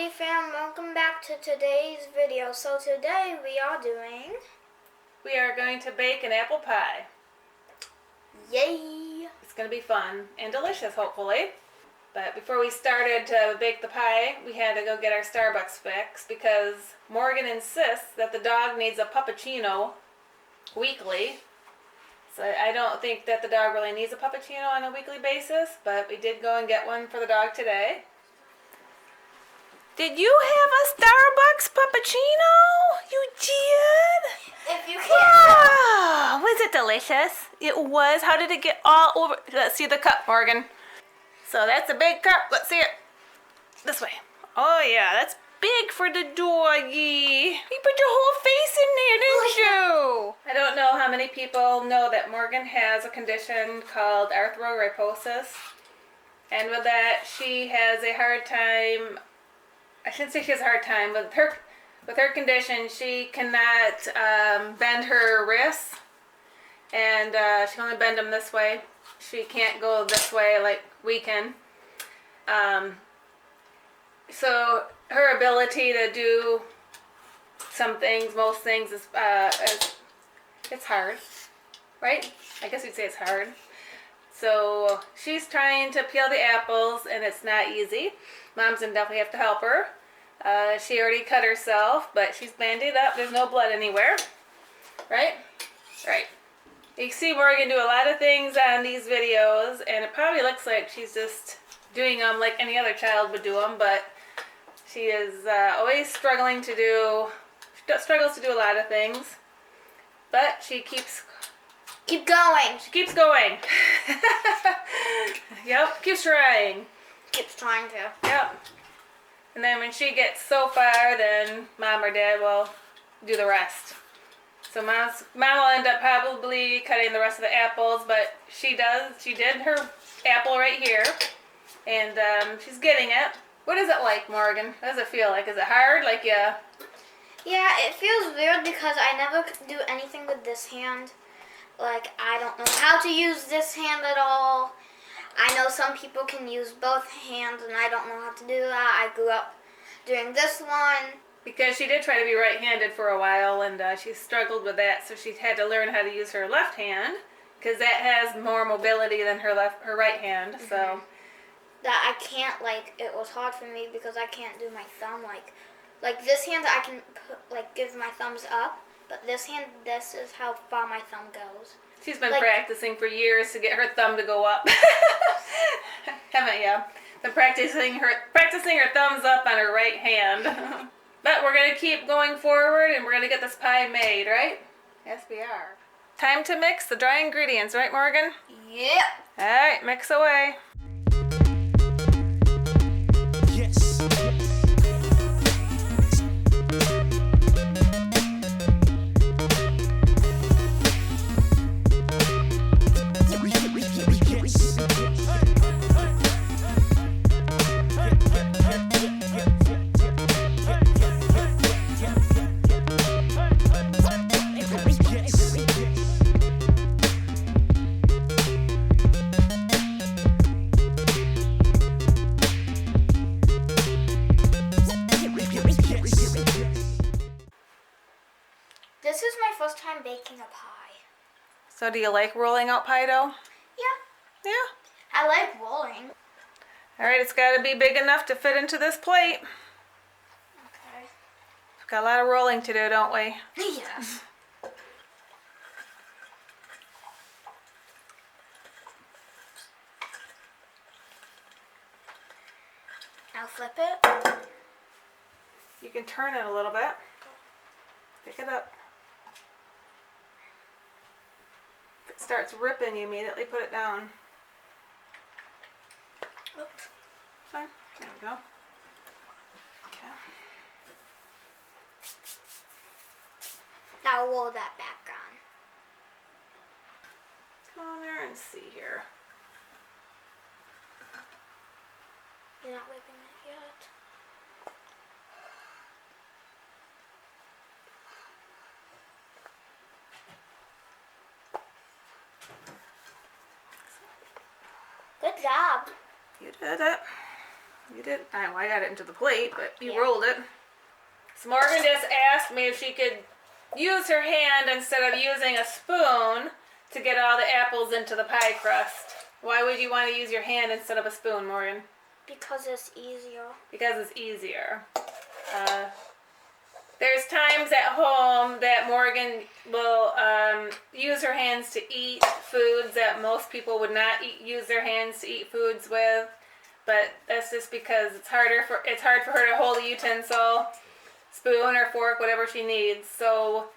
Hey fam, welcome back to today's video. So today we are going to bake an apple pie. Yay! It's going to be fun and delicious, hopefully. But before we started to bake the pie, we had to go get our Starbucks fix because Morgan insists that the dog needs a puppuccino weekly. So I don't think that the dog really needs a puppuccino on a weekly basis, but we did go and get one for the dog today. Did you have a Starbucks puppuccino? You did? If you can't. Wow! Was it delicious? It was. How did it get all over? Let's see the cup, Morgan. So that's a big cup. Let's see it. This way. Oh yeah, that's big for the doggy. You put your whole face in there, didn't you? I don't know how many people know that Morgan has a condition called arthrogryposis. And with that, she has a hard time. I shouldn't say she has a hard time, but with her condition, she cannot bend her wrists, and she can only bend them this way. She can't go this way like we can. So her ability to do some things, most things, is it's hard, right? I guess you'd say it's hard. So she's trying to peel the apples, and it's not easy. Mom's gonna definitely have to help her. She already cut herself, but she's banded up. There's no blood anywhere. Right? Right. You see Morgan do a lot of things on these videos, and it probably looks like she's just doing them like any other child would do them, but she is always struggles to do a lot of things. But she Keep going. She keeps going. Yep, keeps trying. Keeps trying to. Yep. And then when she gets so far, then Mom or Dad will do the rest. So Mom will end up probably cutting the rest of the apples, but she did her apple right here, and she's getting it. What is it like, Morgan? What does it feel like? Is it hard? Like Yeah, it feels weird because I never do anything with this hand. Like, I don't know how to use this hand at all. I know some people can use both hands, and I don't know how to do that. I grew up doing this one. Because she did try to be right-handed for a while, and she struggled with that, so she had to learn how to use her left hand, because that has more mobility than her right hand. Mm-hmm. So that I can't, it was hard for me because I can't do my thumb, like this hand I can put, give my thumbs up, but this hand, this is how far my thumb goes. She's been practicing for years to get her thumb to go up. Haven't you? Been practicing her thumbs up on her right hand. But we're going to keep going forward, and we're going to get this pie made, right? Yes, we are. Time to mix the dry ingredients, right, Morgan? Yep. All right, mix away. This is my first time baking a pie. So do you like rolling out pie dough? Yeah. Yeah. I like rolling. All right, it's got to be big enough to fit into this plate. Okay. We've got a lot of rolling to do, don't we? Yes. Now flip it. You can turn it a little bit. Pick it up. If it starts ripping, you immediately put it down. Oops. Fine. There we go. Okay. Now roll that back on. Come on there and see here. You're not whipping it yet. Good job. You did it. You did. I got it into the plate, but you Yeah. rolled it. So Morgan just asked me if she could use her hand instead of using a spoon to get all the apples into the pie crust. Why would you want to use your hand instead of a spoon, Morgan? Because it's easier. Because it's easier. There's times at home that Morgan will use her hands to eat foods that most people would not use their hands to eat foods with, but that's just because it's hard for her to hold a utensil, spoon or fork, whatever she needs. So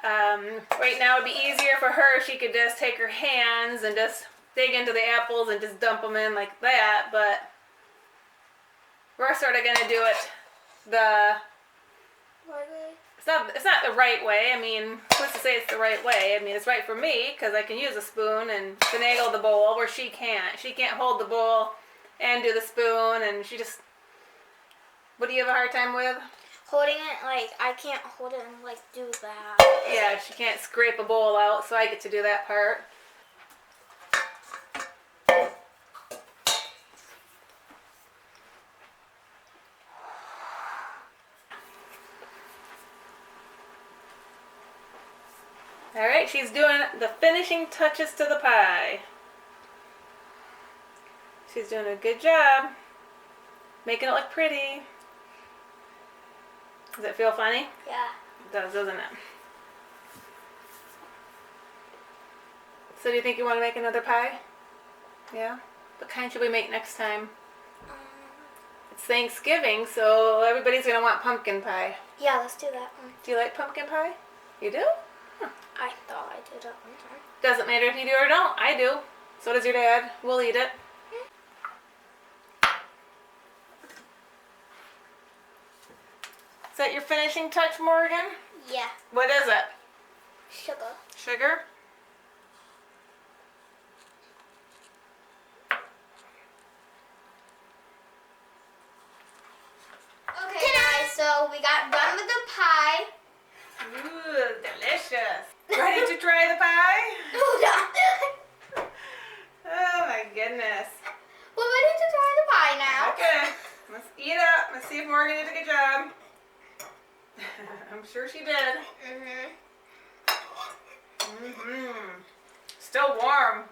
right now it'd be easier for her if she could just take her hands and just dig into the apples and just dump them in like that, but we're sort of gonna do it the It's not the right way. I mean, who's to say it's the right way? I mean, it's right for me because I can use a spoon and finagle the bowl where she can't. She can't hold the bowl and do the spoon, and she just. What do you have a hard time with? Holding it, like, I can't hold it and, like, do that. Yeah, she can't scrape a bowl out, so I get to do that part. Alright, she's doing the finishing touches to the pie. She's doing a good job. Making it look pretty. Does it feel funny? Yeah. It does, doesn't it? So do you think you want to make another pie? Yeah? What kind should we make next time? It's Thanksgiving, so everybody's going to want pumpkin pie. Yeah, let's do that one. Do you like pumpkin pie? You do? I thought I did it one time. Doesn't matter if you do or don't. I do. So does your dad. We'll eat it. Is that your finishing touch, Morgan? Yeah. What is it? Sugar. Sugar? Okay, guys, so we got done with the pie. Ooh, delicious. Ready to try the pie? Oh my goodness. We're ready to try the pie now. Okay, let's eat up. Let's see if Morgan did a good job. I'm sure she did. Still warm.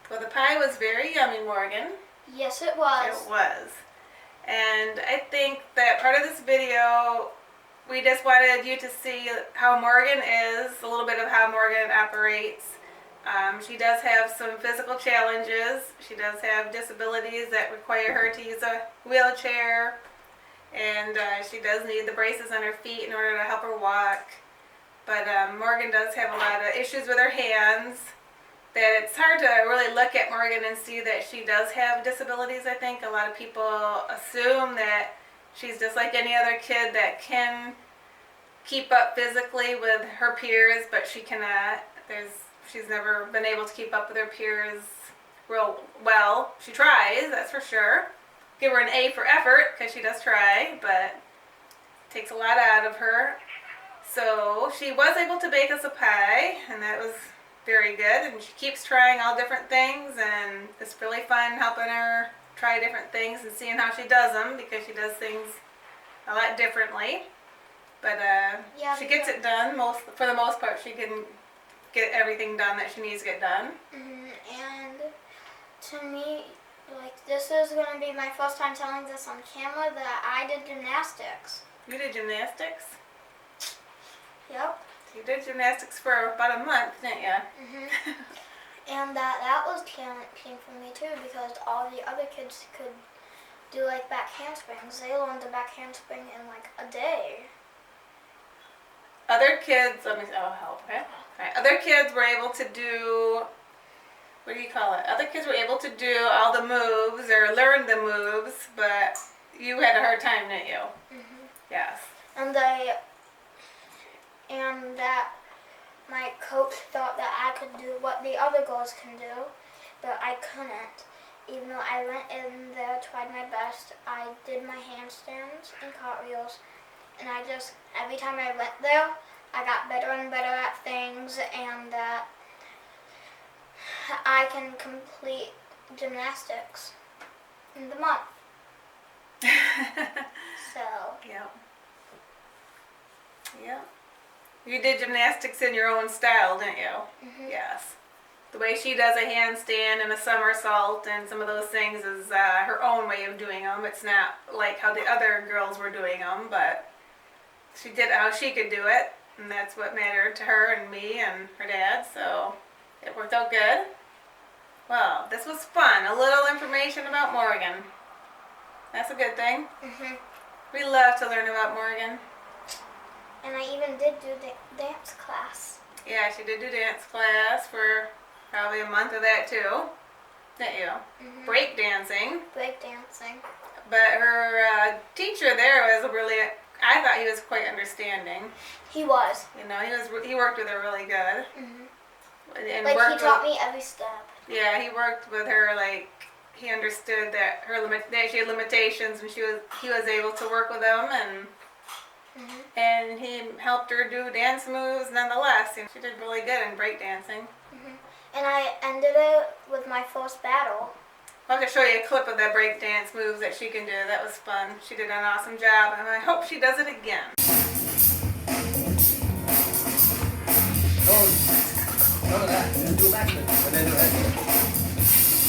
Well, the pie was very yummy, Morgan. Yes, it was. It was. And I think that part of this video, we just wanted you to see how Morgan is, a little bit of how Morgan operates. She does have some physical challenges. She does have disabilities that require her to use a wheelchair. And she does need the braces on her feet in order to help her walk. But Morgan does have a lot of issues with her hands. That it's hard to really look at Morgan and see that she does have disabilities, I think. A lot of people assume that she's just like any other kid that can keep up physically with her peers, but she cannot. She's never been able to keep up with her peers real well. She tries, that's for sure. Give her an A for effort, because she does try, but it takes a lot out of her. So she was able to bake us a pie, and that was very good, and she keeps trying all different things, and it's really fun helping her try different things and seeing how she does them, because she does things a lot differently. But Yeah, she gets it done. For the most part, she can get everything done that she needs to get done. And to me, like, this is going to be my first time telling this on camera that I did gymnastics. You did gymnastics? Yep. You did gymnastics for about a month, didn't you? And that was challenging for me too, because all the other kids could do like back handsprings. They learned the back handspring in like a day. Other kids, help, okay? Alright, other kids were able to do, what do you call it? Other kids were able to do all the moves or learn the moves, but you had a hard time, didn't you? Yes. And that my coach thought that I could do what the other girls can do, but I couldn't. Even though I went in there, tried my best, I did my handstands and cartwheels, and every time I went there, I got better and better at things, and that I can complete gymnastics in the month. So. Yep. Yep. You did gymnastics in your own style, didn't you? Mhm. Yes. The way she does a handstand and a somersault and some of those things is her own way of doing them. It's not like how the other girls were doing them, but she did how she could do it, and that's what mattered to her and me and her dad, so it worked out good. Well, this was fun. A little information about Morgan. That's a good thing. Mhm. We love to learn about Morgan. And I even did do the dance class. Yeah, she did do dance class for probably a month of that too, didn't you? Mhm. Break dancing. Break dancing. But her teacher there was really, I thought he was quite understanding. He was. You know, he worked with her really good. Mhm. And Like he worked taught with, me every step. yeah, he worked with her like he understood that that she had limitations, and he was able to work with them, Mhm. and he helped her do dance moves nonetheless. And she did really good in break dancing. Mhm. And I ended it with my first battle. I'll have to show you a clip of the break dance moves that she can do. That was fun. She did an awesome job, and I hope she does it again. Oh, none of that. And do a backspin. And then do a headspin.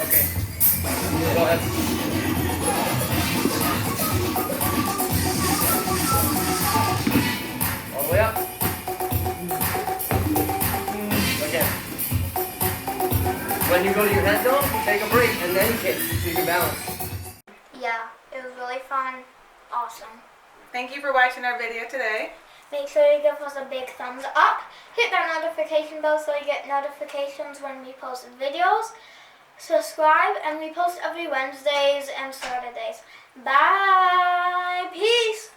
Okay. Go ahead. All the way up. Again. When you go to your head though, take a break and then kick so you can balance. Yeah, it was really fun. Awesome. Thank you for watching our video today. Make sure you give us a big thumbs up. Hit that notification bell so you get notifications when we post videos. Subscribe, and we post every Wednesdays and Saturdays. Bye. Peace.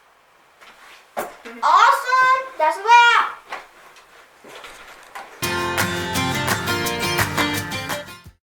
Awesome.